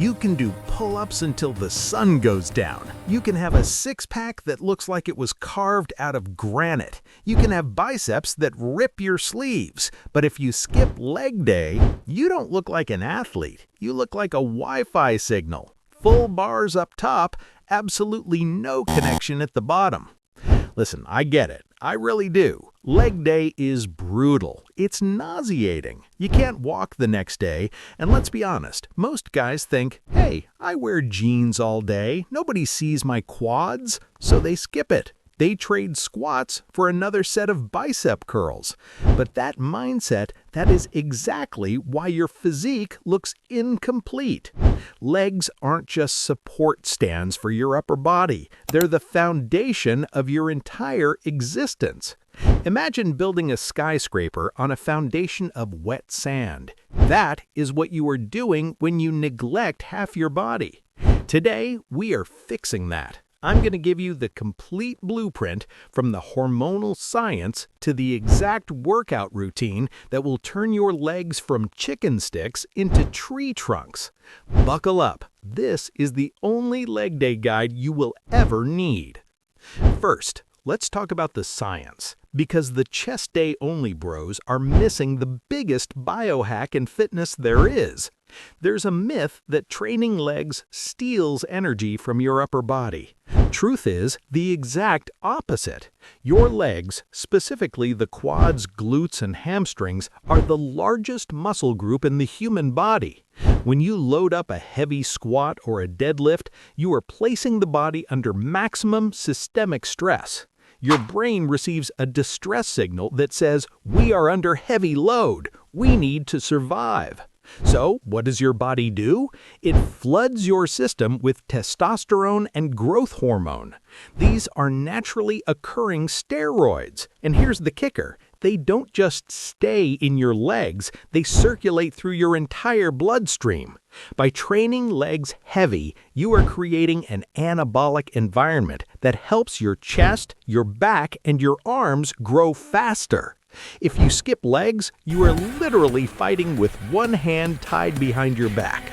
You can do pull-ups until the sun goes down. You can have a six-pack that looks like it was carved out of granite. You can have biceps that rip your sleeves. But if you skip leg day, you don't look like an athlete. You look like a Wi-Fi signal. Full bars up top, absolutely no connection at the bottom. Listen, I get it. I really do. Leg day is brutal. It's nauseating. You can't walk the next day, and let's be honest, most guys think, hey, I wear jeans all day, nobody sees my quads, so they skip it. They trade squats for another set of bicep curls. But that mindset, that is exactly why your physique looks incomplete. Legs aren't just support stands for your upper body. They're the foundation of your entire existence. Imagine building a skyscraper on a foundation of wet sand. That is what you are doing when you neglect half your body. Today, we are fixing that. I'm going to give you the complete blueprint from the hormonal science to the exact workout routine that will turn your legs from chicken sticks into tree trunks. Buckle up. This is the only leg day guide you will ever need. First, let's talk about the science, because the chest day only bros are missing the biggest biohack in fitness there is. There's a myth that training legs steals energy from your upper body. Truth is the exact opposite. Your legs, specifically the quads, glutes, and hamstrings, are the largest muscle group in the human body. When you load up a heavy squat or a deadlift, you are placing the body under maximum systemic stress. Your brain receives a distress signal that says, we are under heavy load. We need to survive. So, what does your body do? It floods your system with testosterone and growth hormone. These are naturally occurring steroids. And here's the kicker. They don't just stay in your legs, they circulate through your entire bloodstream. By training legs heavy, you are creating an anabolic environment that helps your chest, your back, and your arms grow faster. If you skip legs, you are literally fighting with one hand tied behind your back.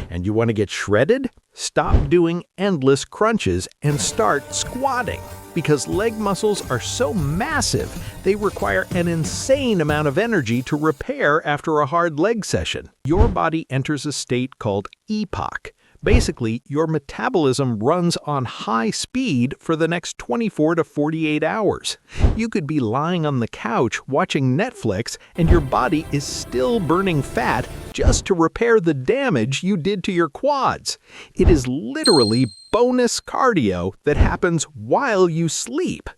And you want to get shredded? Stop doing endless crunches and start squatting. Because leg muscles are so massive, they require an insane amount of energy to repair after a hard leg session. Your body enters a state called EPOC. Basically, your metabolism runs on high speed for the next 24 to 48 hours. You could be lying on the couch watching Netflix and your body is still burning fat just to repair the damage you did to your quads. It is literally bonus cardio that happens while you sleep.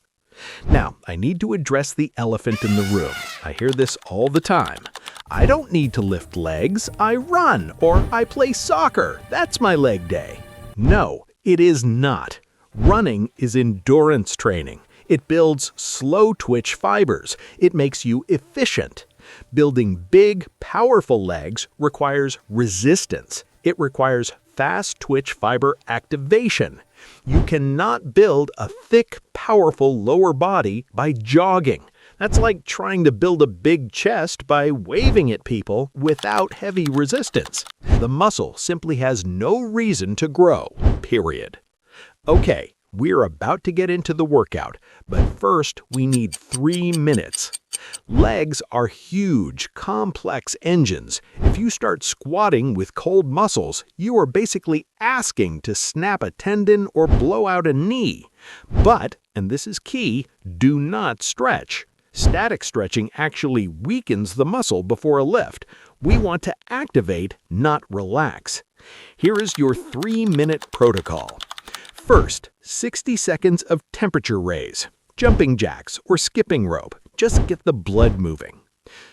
Now, I need to address the elephant in the room. I hear this all the time. I don't need to lift legs. I run or I play soccer. That's my leg day. No, it is not. Running is endurance training. It builds slow twitch fibers. It makes you efficient. Building big, powerful legs requires resistance. It requires fast twitch fiber activation. You cannot build a thick, powerful lower body by jogging. That's like trying to build a big chest by waving at people without heavy resistance. The muscle simply has no reason to grow, period. Okay, we're about to get into the workout, but first we need 3 minutes. Legs are huge, complex engines. If you start squatting with cold muscles, you are basically asking to snap a tendon or blow out a knee. But, and this is key, do not stretch. Static stretching actually weakens the muscle before a lift. We want to activate, not relax. Here is your 3-minute protocol. First, 60 seconds of temperature raise, jumping jacks or skipping rope. Just get the blood moving.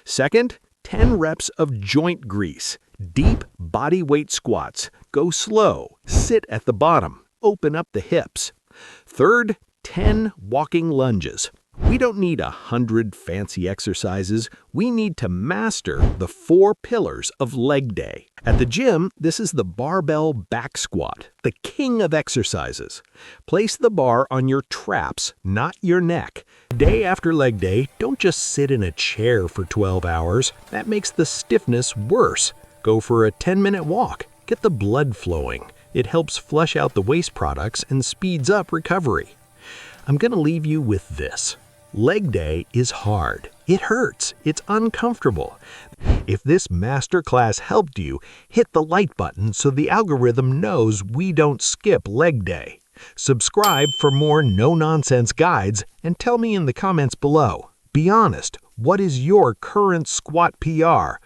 Second, 10 reps of joint grease, deep body weight squats. Go slow, sit at the bottom, open up the hips. Third, 10 walking lunges. We don't need 100 fancy exercises. We need to master the 4 pillars of leg day. At the gym, this is the barbell back squat, the king of exercises. Place the bar on your traps, not your neck. Day after leg day, don't just sit in a chair for 12 hours. That makes the stiffness worse. Go for a 10-minute walk. Get the blood flowing. It helps flush out the waste products and speeds up recovery. I'm going to leave you with this. Leg day is hard. It hurts. It's uncomfortable. If this masterclass helped you, hit the like button so the algorithm knows we don't skip leg day. Subscribe for more no-nonsense guides and tell me in the comments below. Be honest, what is your current squat PR?